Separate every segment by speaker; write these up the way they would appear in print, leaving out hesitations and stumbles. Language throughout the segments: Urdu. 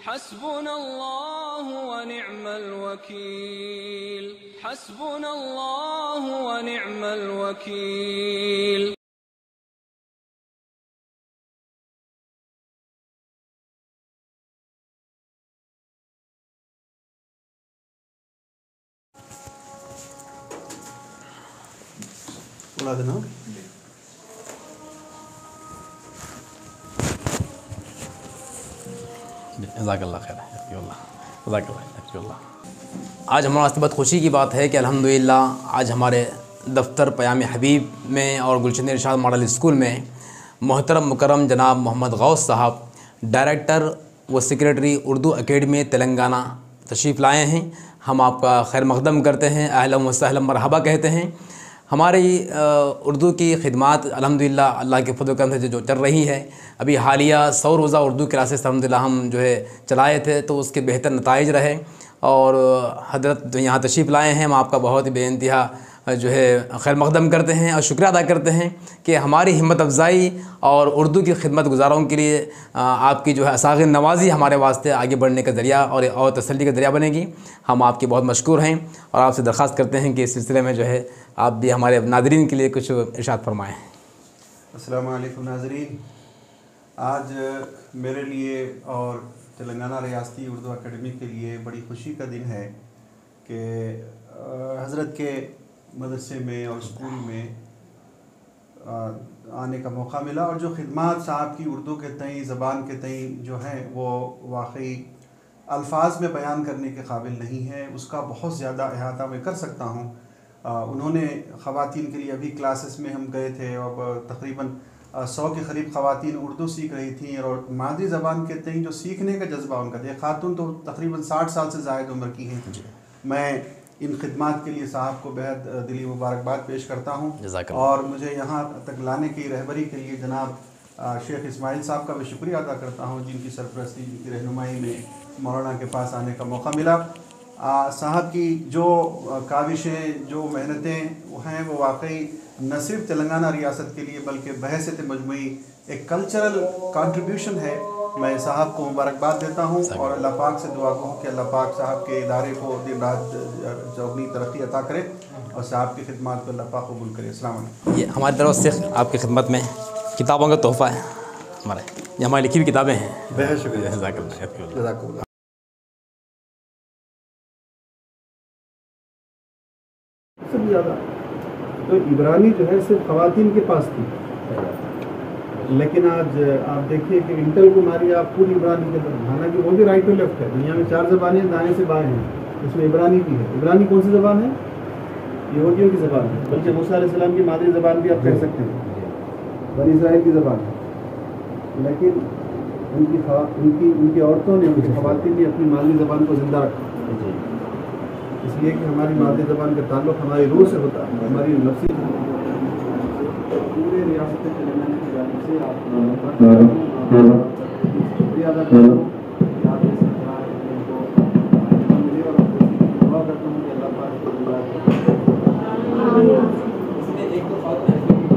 Speaker 1: حسبنا الله ونعم الوكيل حسبنا الله ونعم الوكيل.
Speaker 2: جزاک اللہ خیر. جزاک اللہ. آج ہمارے واسطے بہت خوشی کی بات ہے کہ الحمدللہ آج ہمارے دفتر پیام حبیب میں اور گلشن ارشاد ماڈل اسکول میں محترم مکرم جناب محمد غوث صاحب ڈائریکٹر و سیکریٹری اردو اکیڈمی تلنگانہ تشریف لائے ہیں. ہم آپ کا خیر مقدم کرتے ہیں، اہلا و سہلا مرحبا کہتے ہیں. ہماری اردو کی خدمات الحمدللہ اللہ کے فضل و کرم سے جو چل رہی ہے، ابھی حالیہ 100 روزہ اردو کلاسز الحمدللہ ہم چلائے تھے تو اس کے بہتر نتائج رہے، اور حضرت جو یہاں تشریف لائے ہیں ہم آپ کا بہت ہی بے انتہا خیر مقدم کرتے ہیں اور شکریہ ادا کرتے ہیں کہ ہماری ہمت افزائی اور اردو کی خدمت گزاروں کے لیے آپ کی اساغر نوازی ہمارے واسطے آگے بڑھنے کا ذریعہ اور تسلی کا ذریعہ بنے گی. ہم آپ کے بہت مشکور ہیں اور آپ سے درخواست کرتے ہیں کہ اس سلسلے میں آپ بھی ہمارے ناظرین کے لیے کچھ ارشاد فرمائیں.
Speaker 3: السلام علیکم ناظرین. آج میرے لیے اور تلنگانہ ریاستی اردو اکیڈمی کے لیے بڑی خوشی کا دن ہے کہ حضرت کے مدرسے میں اور اسکول میں آنے کا موقع ملا، اور جو خدمات صاحب کی اردو کے تئیں، زبان کے تئیں جو ہیں وہ واقعی الفاظ میں بیان کرنے کے قابل نہیں ہے. اس کا بہت زیادہ احاطہ میں کر سکتا ہوں. انہوں نے خواتین کے لیے ابھی کلاسز میں ہم گئے تھے اور تقریباً 100 کے قریب خواتین اردو سیکھ رہی تھیں، اور مادری زبان کے تئیں جو سیکھنے کا جذبہ ان کا تھا. خاتون تو تقریباً 60 سال سے زائد عمر کی ہیں. میں ان خدمات کے لیے صاحب کو بہت دلی مبارکباد پیش کرتا ہوں، اور مجھے یہاں تک لانے کی رہبری کے لیے جناب شیخ اسماعیل صاحب کا بھی شکریہ ادا کرتا ہوں، جن کی سرپرستی، جن کی رہنمائی میں مولانا کے پاس آنے کا موقع ملا. صاحب کی جو کاوشیں، جو محنتیں ہیں، وہ واقعی نہ صرف تلنگانہ ریاست کے لیے بلکہ بحیثیت مجموعی ایک کلچرل کنٹریبیوشن ہے. میں صاحب کو مبارکباد دیتا ہوں اور اللہ پاک سے دعا کروں کہ اللہ پاک صاحب کے ادارے کو دن رات چوگنی ترقی عطا کرے اور صاحب کی خدمات کو اللہ پاک قبول کرے. السلام علیکم.
Speaker 2: یہ ہماری طرف سے آپ کی خدمت میں کتابوں کا تحفہ ہے. یہ ہماری لکھی ہوئی کتابیں ہیں.
Speaker 3: بہت شکریہ.
Speaker 2: جزاک اللہ.
Speaker 3: سب زیادہ تو عبرانی جو ہے صرف خواتین کے پاس تھی، لیکن آج آپ دیکھیے کہ انٹل کو ماری آپ پوری عبرانی کے طرف، حالانکہ وہ بھی رائٹ ٹو لیفٹ ہے. دنیا میں 4 زبانیں دائیں سے بائیں ہیں، اس میں عبرانی بھی ہے. عبرانی کون سی زبان ہے؟ یہودیوں کی زبان ہے، بلکہ موسیٰ علیہ السلام کی مادری زبان بھی آپ کہہ سکتے ہیں، بنی اسرائیل کی زبان ہے. لیکن ان کی عورتوں نے، ان کی خواتین نے اپنی مادری زبان کو زندہ رکھا، اس لیے کہ ہماری مادری زبان کا تعلق ہماری روح سے ہوتا ہے، ہماری نفسی. پورے ریاست تلنگانہ کی جانب سے آپ شکریہ ادا کرتا ہوں کہ آپ اس کو ملے، اور دعا کرتا ہوں کہ اللہ پاک کو ایک تو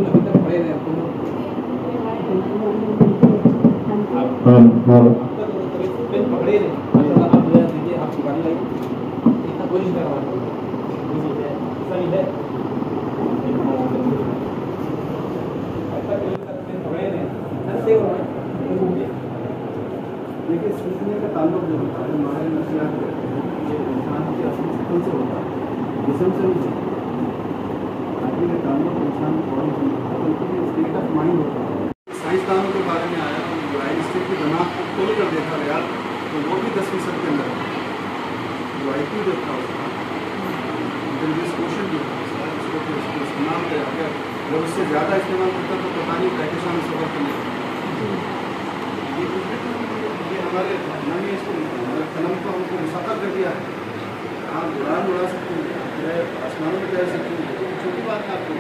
Speaker 3: ابھی تک پڑھے رہے پکڑے رہے آپ دیکھیے، آپ کی گاڑی لائی اتنا کوئی نہیں کر ایسا نہیں ہے. دیکھیے سیکھنے کا تعلق جو ہوتا ہے ہمارے نفسیات یہ انسان کے اصل سکون سے ہوتا ہے، جسم سے نہیں ہوتا. آدمی کا تعلق انسان کو بلکہ اسٹیٹ آف مائنڈ ہوتا ہے. سائنسدانوں کے بارے میں آیا اور آئنسٹائن کی دماغ کو کھول کر دیکھا گیا تو وہ بھی 10% کے اندر جو آئی کیو جو تھا اس کا انٹیلیجنس کوشن جو تھا اس کو استعمال کیا گیا. جب اس سے زیادہ استعمال کرتا تو پتہ نہیں کہکشاں میں سفر کرنے لگتا. یہ ہمارے نامی اس کو قلم کو ہم کو مسافر کر دیا ہے. آپ اڑان اڑا سکتے ہیں، آسمانوں میں تیر سکتے ہیں، چھوٹی بات ہے. آپ کو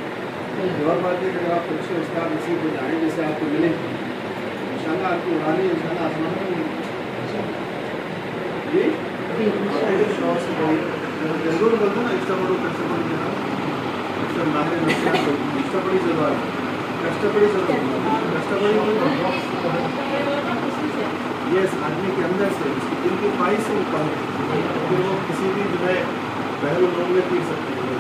Speaker 3: اور بات ہے کہ اگر آپ اچھے استاد اسی کو جائیں جیسے آپ کو ملیں انشاءاللہ آپ کی اڑانی انشاءاللہ آسمانوں میں ملیں. جی شوق سے ضرور بولتے نا کشٹپڑی کشٹپڑی زبان کشٹپڑی زبان کشٹپڑی یہ اس آدمی کے اندر سے صفائی سے اوپر ہے، پھر وہ کسی بھی جو ہے بحر العلوم میں پی سکتے ہیں،